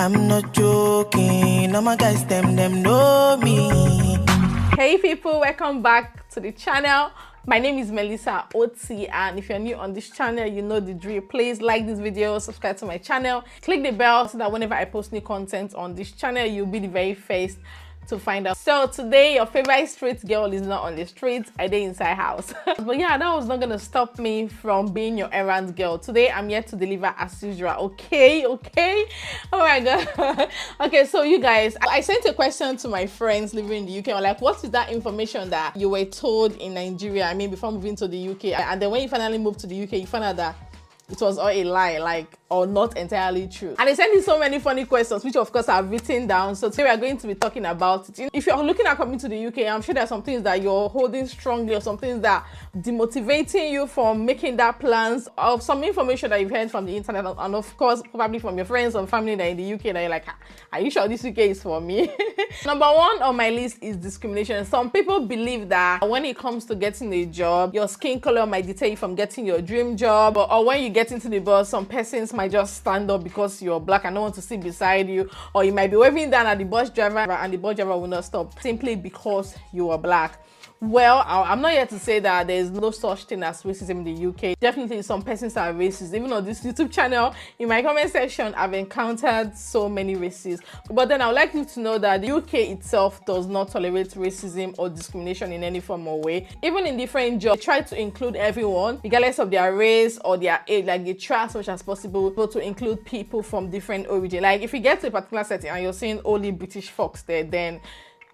I'm not joking, all my guys, them know me. Hey people, welcome back to the channel. My name is Melissa Oti, and if you're new on this channel, you know the drill. Please like this video, subscribe to my channel, click the bell so that whenever I post new content on this channel, you'll be the very first to find out. So today your favorite street girl is not on the streets, I did inside house. But yeah, that was not gonna stop me from being your errand girl. Today I'm here to deliver as usual. Okay. Oh my god. Okay, so you guys, I sent a question to my friends living in the UK. I'm like, what is that information that you were told in Nigeria, I mean before moving to the UK, and then when you finally moved to the UK you found out that it was all a lie, like, or not entirely true. And they sent me so many funny questions, which of course I've written down. So today we are going to be talking about it. If you're looking at coming to the UK, I'm sure there's some things that you're holding strongly, or some things that demotivating you from making that plans, of some information that you've heard from the internet, and of course probably from your friends and family that are in the UK that you're like, are you sure this UK is for me? Number one on my list is discrimination. Some people believe that when it comes to getting a job, your skin color might deter you from getting your dream job, or when you get into the bus, some persons might just stand up because you're black and don't want to sit beside you, or you might be waving down at the bus driver and the bus driver will not stop simply because you are black. Well, I'm not here to say that there's no such thing as racism in the UK. Definitely some persons are racist. Even on this YouTube channel, in my comment section, I've encountered so many racists. But then I would like you to know that the UK itself does not tolerate racism or discrimination in any form or way. Even in different jobs, they try to include everyone, regardless of their race or their age. Like, they try as much as possible to include people from different origin. Like, if you get to a particular setting and you're seeing only British folks there, then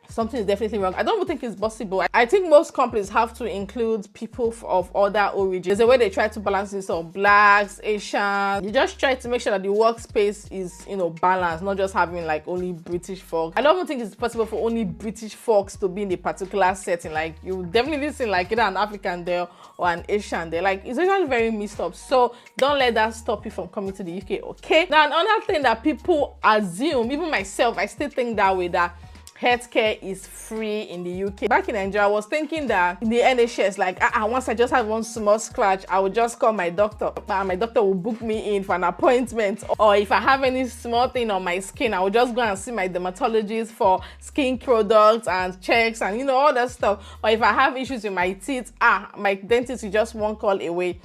something is definitely wrong. I don't think it's possible. I think most companies have to include people of other origins. There's a way they try to balance this of blacks, Asians. You just try to make sure that the workspace is, balanced, not just having like only British folks. I don't think it's possible for only British folks to be in a particular setting. Like, you definitely see like either an African there or an Asian there. Like, it's actually very mixed up. So don't let that stop you from coming to the UK, okay? Now, another thing that people assume, even myself, I still think that way, that healthcare is free in the UK. Back in Nigeria, I was thinking that in the NHS, like, once I just have one small scratch, I would just call my doctor, and my doctor will book me in for an appointment. Or if I have any small thing on my skin, I will just go and see my dermatologist for skin products and checks and all that stuff. Or if I have issues with my teeth, my dentist is just one call away.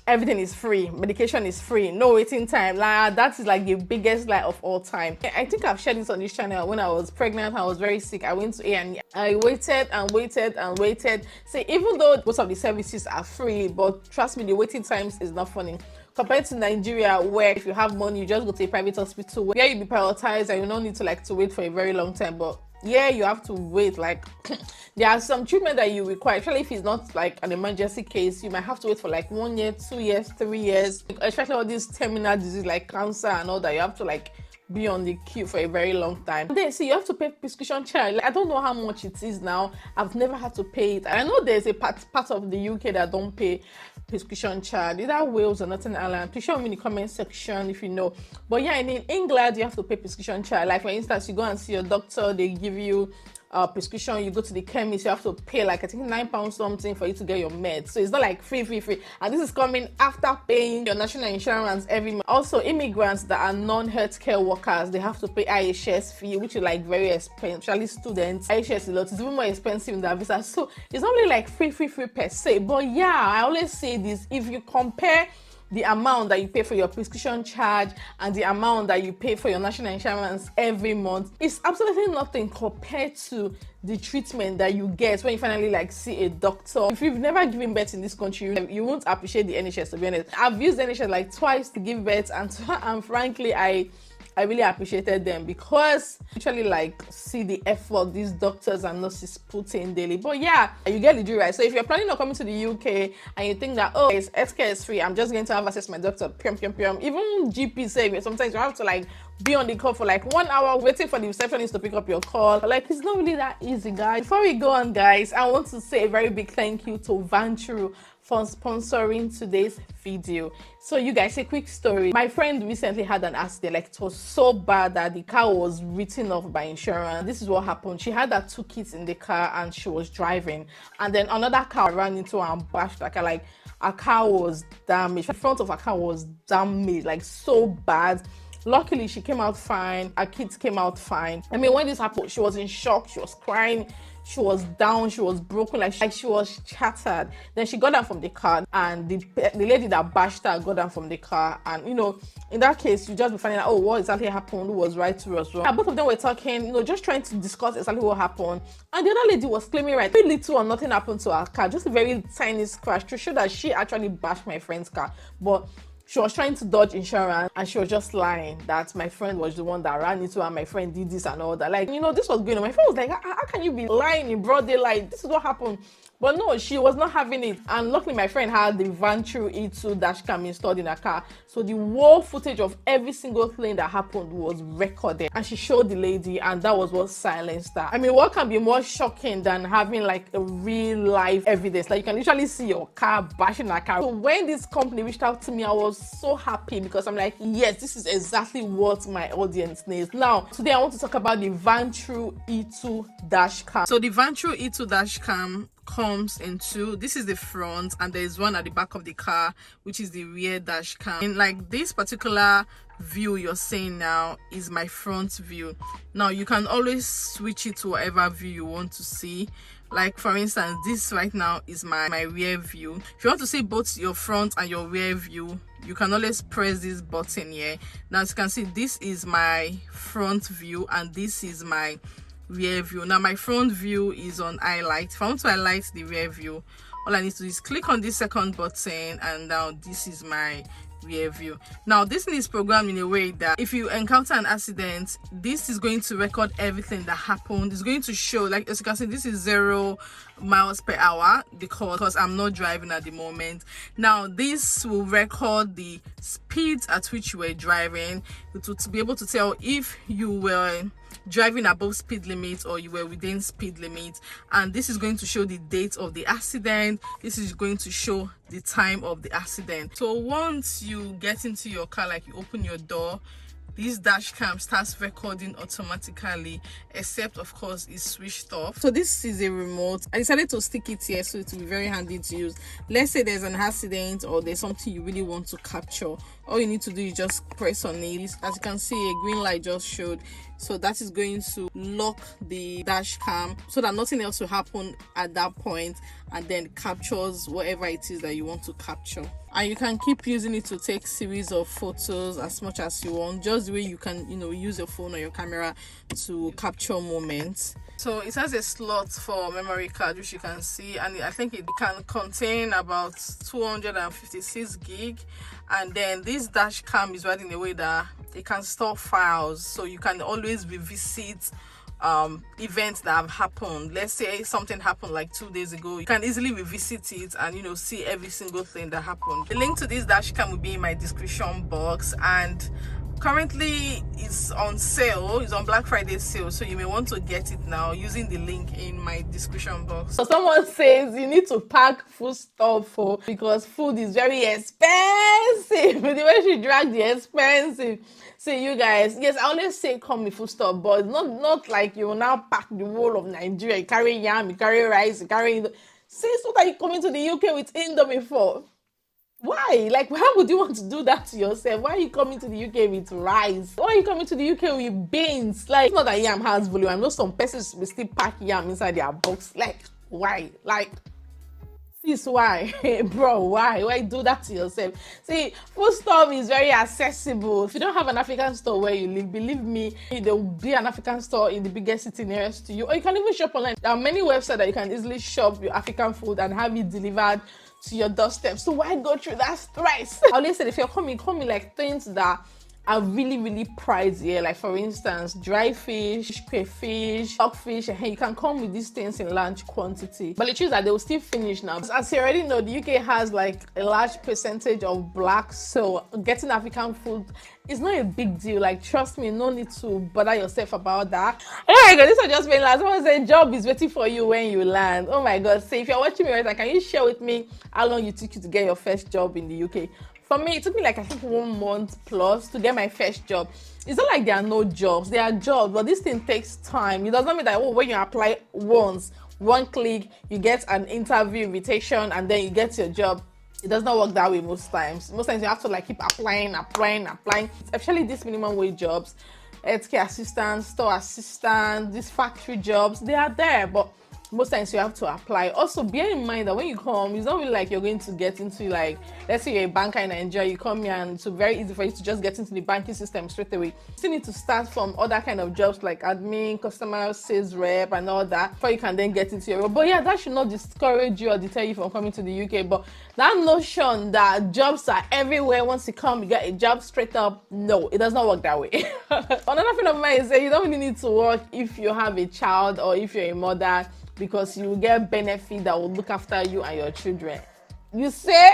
Everything is free, medication is free, no waiting time. Like, that is like the biggest lie of all time. I think I've shared this on this channel. When I was pregnant, I was very sick. I went to A&E. I waited and waited and waited. See, even though most of the services are free, but trust me, the waiting times is not funny. Compared to Nigeria, where if you have money, you just go to a private hospital where you be prioritized and you don't need to wait for a very long time. But yeah, you have to wait. Like, there are some treatment that you require, especially if it's not like an emergency case. You might have to wait for like 1 year, 2 years, 3 years, especially all these terminal disease like cancer and all that. You have to be on the queue for a very long time. And then see, you have to pay prescription charge. Like, I don't know how much it is now. I've never had to pay it. I know there's a part of the UK that don't pay prescription charge, either Wales or Northern Ireland. Please show me in the comment section if you know. But yeah, in England you have to pay prescription charge. Like, for instance, you go and see your doctor, they give you prescription. You go to the chemist, you have to pay like, I think, £9 something for you to get your meds. So it's not like free. And this is coming after paying your national insurance every month. Also, immigrants that are non-healthcare workers, they have to pay IHS fee, which is like very expensive, especially students. IHS is a lot. It's even more expensive in that visa. So it's not really like free per se. But yeah, I always say this: if you compare the amount that you pay for your prescription charge and the amount that you pay for your national insurance every month, it's absolutely nothing compared to the treatment that you get when you finally see a doctor. If you've never given birth in this country, you won't appreciate the NHS, to be honest. I've used NHS twice to give birth, and frankly, I really appreciated them because literally see the effort these doctors and nurses put in daily. But yeah, you get the drill, right? So if you're planning on coming to the UK and you think that, oh, healthcare is free, I'm just going to have access to my doctor, even GP say sometimes you have to be on the call for 1 hour waiting for the receptionist to pick up your call. It's not really that easy, guys. Before we go on, guys, I want to say a very big thank you to Vantrue for sponsoring today's video. So you guys, a quick story. My friend recently had an accident. It was so bad that the car was written off by insurance. This is what happened. She had her 2 kids in the car and she was driving, and then another car ran into her and bashed her car. Her car was damaged. The front of her car was damaged, so bad. Luckily, she came out fine. Her kids came out fine. I mean, when this happened, she was in shock. She was crying. She was down. She was broken. Like she was shattered. Then she got down from the car, and the lady that bashed her got down from the car. And you know, in that case, you just be finding out, oh, what exactly happened? Who was right? Who was wrong? And both of them were talking, you know, just trying to discuss exactly what happened. And the other lady was claiming right, very little or nothing happened to her car, just a very tiny scratch to show that she actually bashed my friend's car, but she was trying to dodge insurance, and she was just lying that my friend was the one that ran into her, my friend did this and all that. Like, you know, this was going on. My friend was like, how can you be lying in broad daylight? This is what happened. But no, she was not having it. And luckily, my friend had the Vantrue E2 dashcam installed in her car. So the whole footage of every single thing that happened was recorded. And she showed the lady, and that was what silenced her. I mean, what can be more shocking than having like a real life evidence? Like, you can literally see your car bashing her car. So when this company reached out to me, I was so happy because I'm like, yes, this is exactly what my audience needs. Now, today I want to talk about the Vantrue E2 dashcam. So the Vantrue E2 dashcam comes in two. This is the front, and there is one at the back of the car, which is the rear dash cam. And like this particular view you're seeing now is my front view. Now you can always switch it to whatever view you want to see. Like for instance, this right now is my rear view. If you want to see both your front and your rear view, you can always press this button here. Now as you can see, this is my front view and this is my rear view. Now my front view is on highlight. If I want to highlight the rear view, all I need to do is click on this second button, and now this is my rear view. Now this thing is programmed in a way that if you encounter an accident, this is going to record everything that happened. It's going to show, like as you can see, this is 0 miles per hour because I'm not driving at the moment. Now this will record the speeds at which you were driving to be able to tell if you were driving above speed limit or you were within speed limit. And this is going to show the date of the accident. This is going to show the time of the accident. So once you get into your car, like you open your door, this dash cam starts recording automatically, except of course it's switched off. So this is a remote. I decided to stick it here so it will be very handy to use. Let's say there's an accident or there's something you really want to capture. All you need to do is just press on it. As you can see, a green light just showed. So that is going to lock the dash cam so that nothing else will happen at that point, and then captures whatever it is that you want to capture. And you can keep using it to take series of photos as much as you want, just the way you can, you know, use your phone or your camera to capture moments. So it has a slot for memory card, which you can see, and I think it can contain about 256 gig. And then this dash cam is right in a way that it can store files, so you can always revisit events that have happened. Let's say something happened like 2 days ago, you can easily revisit it and, you know, see every single thing that happened. The link to this dash cam will be in my description box, and currently it's on sale. It's on Black Friday sale, so you may want to get it now using the link in my description box. So someone says you need to pack food stuff for because food is very expensive. The way she dragged the expensive. See, you guys, yes, I always say come with food stuff, but not like you will now pack the whole of Nigeria. You carry yam, you carry rice, you carry. See, so that you come into the UK with Indomie for. Why? Like, why would you want to do that to yourself? Why are you coming to the UK with rice? Why are you coming to the UK with beans? Like, it's not that yam has volume. I know some persons will still pack yam inside their box. Like, why? Like, sis, why? Bro, why? Why do that to yourself? See, food stuff is very accessible. If you don't have an African store where you live, believe me, there will be an African store in the biggest city nearest to you. Or you can even shop online. There are many websites that you can easily shop your African food and have it delivered to your doorstep. So why go through that stress? I always said, if you're coming like things that are really pricey, like for instance dry fish, crayfish, stockfish, and you can come with these things in large quantity, but the truth is that they will still finish now. As you already know, the UK has like a large percentage of blacks, so getting African food is not a big deal. Like, trust me, no need to bother yourself about that. Oh my god, this was just being last. Someone said job is waiting for you when you land. Oh my god. So if you're watching me right now, can you share with me how long it took you to get your first job in the UK? For me, it took me like, I think 1 month plus to get my first job. It's not like there are no jobs. There are jobs, but this thing takes time. It does not mean that, oh, when you apply once, one click, you get an interview invitation and then you get your job. It does not work that way most times. Most times you have to like keep applying, especially these minimum wage jobs, healthcare assistants, store assistants, these factory jobs, they are there, but most times you have to apply. Also, bear in mind that when you come, it's not really like you're going to get into, like, let's say you're a banker in Nigeria, you come here and it's very easy for you to just get into the banking system straight away. You still need to start from other kind of jobs like admin, customer sales rep and all that before you can then get into your role. But yeah, that should not discourage you or deter you from coming to the UK. But that notion that jobs are everywhere, once you come you get a job straight up, no, it does not work that way. Another thing of mine is that you don't really need to work if you have a child or if you're a mother, because you will get benefit that will look after you and your children. You say?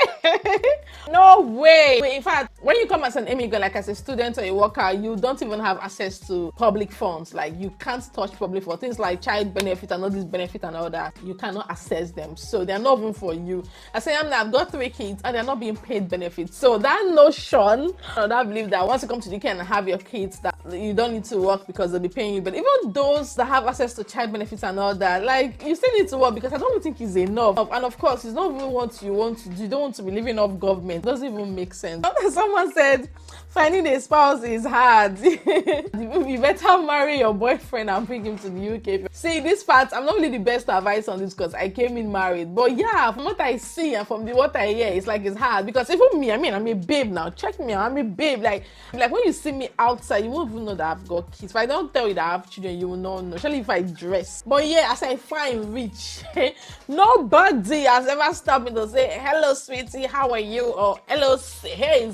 No way. In fact, when you come as an immigrant, like as a student or a worker, you don't even have access to public funds. Like you can't touch public for things like child benefit and all this benefit and all that. You cannot access them. So they're not even for you. I say I've got 3 kids and they're not being paid benefits. So that notion, I believe that once you come to the UK and have your kids, that you don't need to work because they'll be paying you. But even those that have access to child benefits and all that, like you still need to work, because I don't think it's enough. And of course, it's not even what you want to do. You don't want to be living off government. It doesn't even make sense. Someone said finding a spouse is hard. You better marry your boyfriend and bring him to the UK. See, this part, I'm not really the best to advise on this because I came in married. But yeah, from what I see and from what I hear, it's like it's hard. Because even me, I'm a babe now. Check me out, I'm a babe. Like when you see me outside, you won't even know that I've got kids. If I don't tell you that I have children, you will not know. Especially if I dress. But yeah, as I find rich, nobody has ever stopped me to say, hello, sweetie, how are you? Or hello, hey.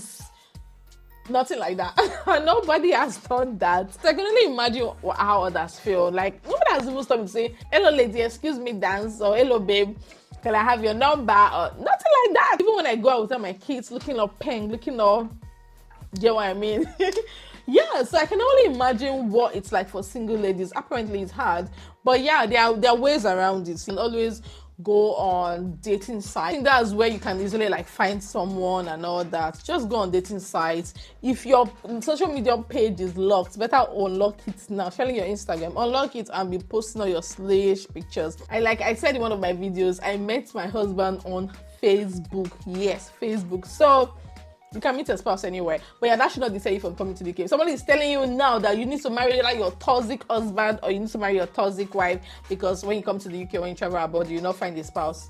Nothing like that. Nobody has done that. So I can only imagine how others feel. Like nobody has even stopped to say, hello lady, excuse me, dance, or hello babe, can I have your number? Or nothing like that. Even when I go out with my kids looking all pink, looking all, get what I mean? Yeah, so I can only imagine what it's like for single ladies. Apparently it's hard, but yeah, there are ways around it. You can always go on dating sites. I think that's where you can easily like find someone and all that. Just go on dating sites. If your social media page is locked, better unlock it now. Especially your Instagram, unlock it and be posting all your slash pictures. I said in one of my videos, I met my husband on Facebook. Yes, Facebook. So you can meet a spouse anywhere. But yeah, that should not deter you from coming to the UK. If somebody is telling you now that you need to marry like your toxic husband or you need to marry your toxic wife because when you come to the UK, when you travel abroad, you not find a spouse,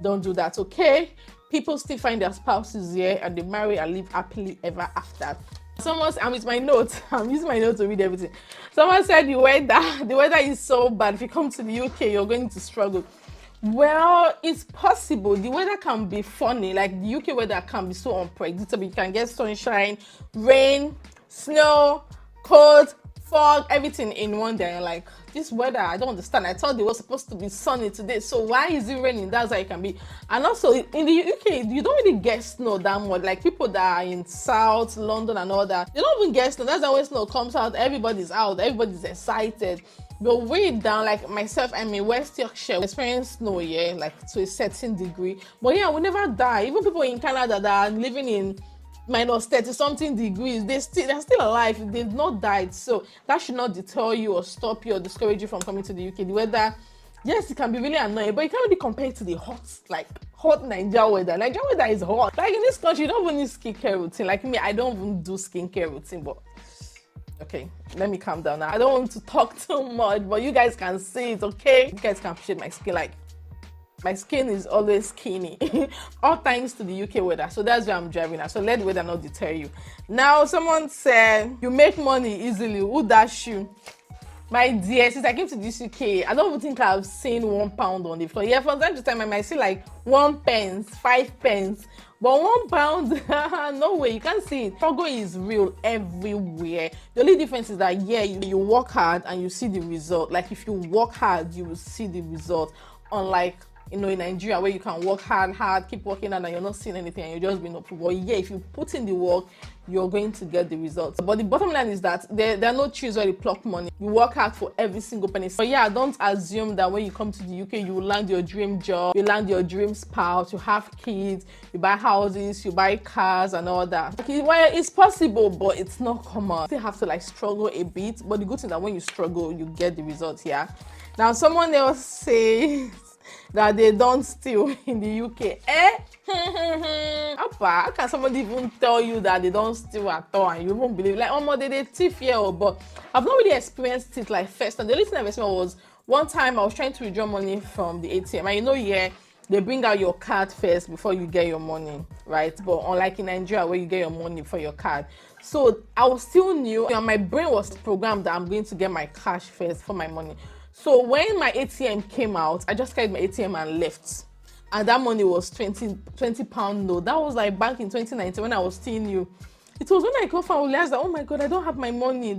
don't do that, okay? People still find their spouses here and they marry and live happily ever after. Someone, I'm with my notes. I'm using my notes to read everything. Someone said the weather is so bad. If you come to the UK, you're going to struggle. Well, it's possible. The weather can be funny. Like the UK weather can be so unpredictable. You can get sunshine, rain, snow, cold, fog, everything in one day. You're like, this weather, I don't understand. I thought it was supposed to be sunny today. So why is it raining? That's how it can be. And also in the UK, you don't really get snow that much. Like people that are in South London and all that, they don't even get snow. That's how when snow comes out, everybody's out, everybody's excited. But way down, like myself, I'm in West Yorkshire. We experience snow here, like to a certain degree. But yeah, we never die. Even people in Canada that are living in minus 30 something degrees, they're still alive. They've not died. So that should not deter you or stop you or discourage you from coming to the UK. The weather, yes, it can be really annoying, but you can't really compare it to the hot Nigerian weather. Nigerian weather is hot. Like in this country, you don't even need skincare routine. Like me, I don't even do skincare routine, but okay, let me calm down now. I don't want to talk too much, but you guys can see it, okay? You guys can appreciate my skin. Like, my skin is always skinny. All thanks to the UK weather. So that's where I'm driving at. So let the weather not deter you. Now, someone said, you make money easily. Who dash you? My dear, since I came to this UK, I don't even think I've seen £1 on the floor. Yeah, from time to time, I might see like 1 pence, 5 pence. But £1, no way, you can't see it. Struggle is real everywhere. The only difference is that, yeah, you work hard and you see the result. Like, if you work hard, you will see the result. Unlike, in Nigeria, where you can work hard, keep working hard, and you're not seeing anything, and you're just being up. But yeah, if you put in the work, you're going to get the results. But the bottom line is that there are no trees where you pluck money. You work hard for every single penny. So yeah, don't assume that when you come to the UK, you will land your dream job, you land your dream spouse, you have kids, you buy houses, you buy cars and all that. Okay, well, it's possible, but it's not common. You still have to like struggle a bit. But the good thing is that when you struggle, you get the results, yeah? Now, someone else says, that they don't steal in the UK. Eh? Appa, how can somebody even tell you that they don't steal at all and you won't believe? Like, oh my, they thief here, but I've not really experienced it like first. And the only thing I've experienced was one time I was trying to withdraw money from the ATM, and you know, yeah, they bring out your card first before you get your money, right? But unlike in Nigeria where you get your money for your card. So I was still new and my brain was programmed that I'm going to get my cash first for my money. So when my ATM came out, I just carried my ATM and left. And that money was 20 pound note. That was like back in 2019 when I was still new. It was when I got found, I realized that, oh my God, I don't have my money.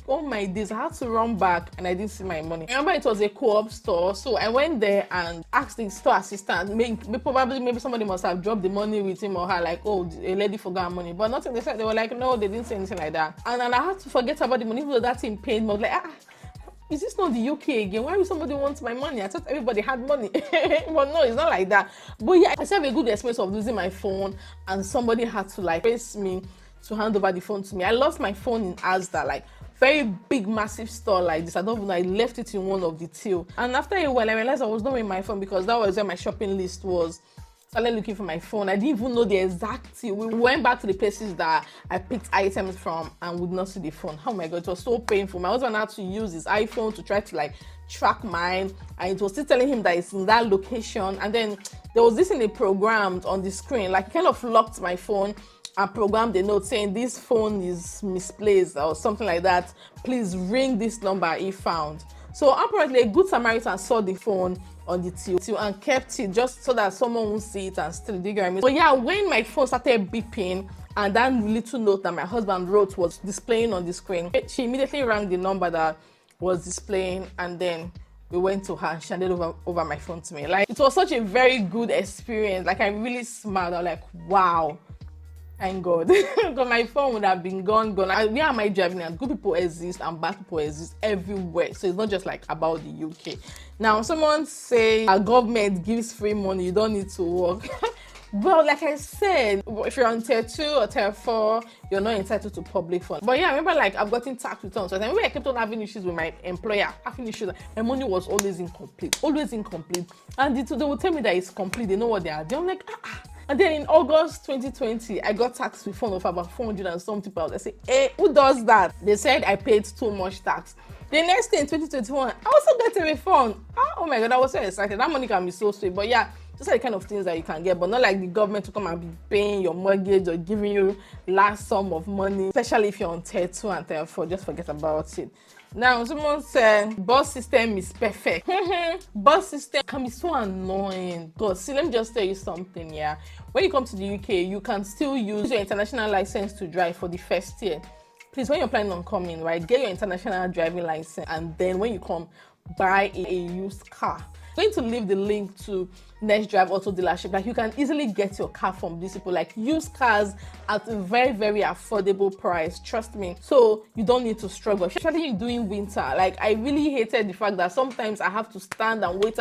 Oh my days, I had to run back and I didn't see my money. I remember it was a co-op store. So I went there and asked the store assistant, maybe somebody must have dropped the money with him or her, like, oh, a lady forgot her money. But nothing, they said, they were like, no, they didn't say anything like that. And I had to forget about the money, even though that thing paid me. I was like, is this not the UK again? Why would somebody want my money? I thought everybody had money. But no, it's not like that. But yeah, I still have a good experience of losing my phone and somebody had to like face me to hand over the phone to me. I lost my phone in Asda, like very big, massive store like this. I don't know, I left it in one of the till. And after a while, I realized I was not with my phone because that was where my shopping list was. Started looking for my phone. I didn't even know the exact till. We went back to the places that I picked items from and would not see the phone. Oh my God, it was so painful. My husband had to use his iPhone to try to like track mine, and it was still telling him that it's in that location. And then there was this in the program on the screen, like kind of locked my phone and programmed a note saying this phone is misplaced or something like that. Please ring this number if found. So apparently a good Samaritan saw the phone on the till and kept it just so that someone won't see it and still dig me. But yeah, when my phone started beeping and that little note that my husband wrote was displaying on the screen, she immediately rang the number that was displaying, and then we went to her and she handed over my phone to me. Like, it was such a very good experience. Like, I really smiled. I was like, wow. Thank God. Because my phone would have been gone. Where am I driving at? Good people exist and bad people exist everywhere. So it's not just like about the UK. Now, someone say our government gives free money, you don't need to work. Well, like I said, if you're on tier 2 or tier 4, you're not entitled to public funds. But yeah, I remember like I've gotten tax returns. So I remember I kept on having issues with my employer, having issues. My money was always incomplete. And they would tell me that it's complete. They know what they are doing. I'm like, And then in August 2020, I got tax refund of about 400 and something pounds. I said, hey, who does that? They said I paid too much tax. The next thing in 2021, I also got a refund. Oh my God, I was so excited. That money can be so sweet. But yeah, just like the kind of things that you can get, but not like the government to come and be paying your mortgage or giving you large sum of money, especially if you're on tier 2 and tier 4. Just forget about it. Now, someone said bus system is perfect. Bus system can be so annoying. God, see, let me just tell you something, yeah. When you come to the UK, you can still use your international license to drive for the first year. Please, when you're planning on coming, right, get your international driving license, and then when you come, buy a used car. I'm going to leave the link to Next Drive Auto Dealership. Like, you can easily get your car from these people, like used cars at a very, very affordable price. Trust me. So you don't need to struggle, especially doing winter. Like, I really hated the fact that sometimes I have to stand and wait.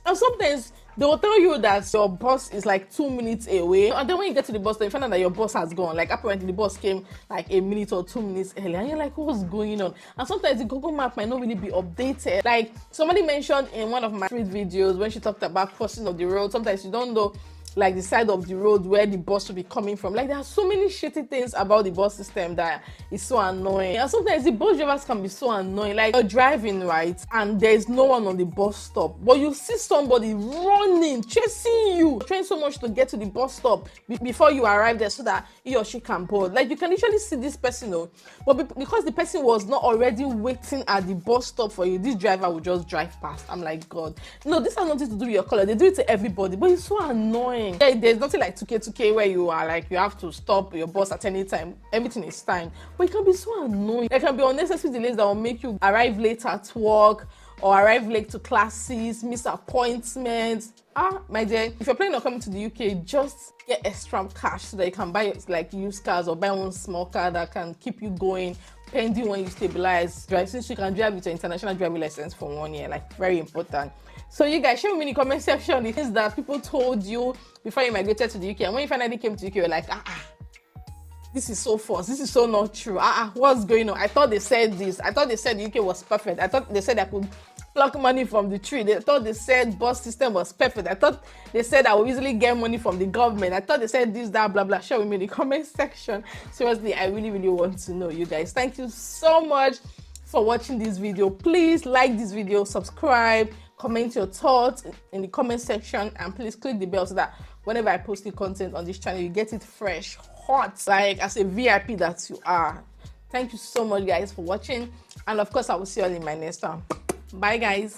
And sometimes they will tell you that your bus is like 2 minutes away. And then when you get to the bus stop, you find out that your bus has gone. Like, apparently the bus came like a minute or 2 minutes earlier. And you're like, what's going on? And sometimes the Google map might not really be updated. Like, somebody mentioned in one of my street videos when she talked about crossing of the road, sometimes you don't know like the side of the road where the bus will be coming from. Like, there are so many shitty things about the bus system that is so annoying. And sometimes the bus drivers can be so annoying. Like, you're driving, right, and there's no one on the bus stop, but you see somebody running, chasing you, trying so much to get to the bus stop before you arrive there so that he or she can board. Like, you can literally see this person, but because the person was not already waiting at the bus stop for you, this driver will just drive past. I'm like, God, no, this has nothing to do with your color. They do it to everybody, but it's so annoying. There's nothing like 2K where you are like you have to stop your bus at any time. Everything is timed, but it can be so annoying. There can be unnecessary delays that will make you arrive late at work or arrive late to classes, miss appointments. My dear, if you're planning on coming to the UK, just get extra cash so that you can buy like used cars or buy one small car that can keep you going pending when you stabilize. Since you can drive with your international driving license for 1 year, like, very important. So you guys, share with me in the comment section the things that people told you before you migrated to the UK, and when you finally came to the UK, you're like, this is so false, this is so not true. What's going on? I thought they said this. I thought they said the UK was perfect. I thought they said I could pluck money from the tree. They thought they said bus system was perfect. I thought they said I will easily get money from the government. I thought they said this, that, blah, blah. Share with me in the comment section. Seriously, I really, really want to know, you guys. Thank you so much for watching this video. Please like this video, subscribe, comment your thoughts in the comment section, and please click the bell so that whenever I post new content on this channel, you get it fresh, hot, like as a VIP that you are. Thank you so much, guys, for watching, and of course I will see you all in my next one. Bye, guys.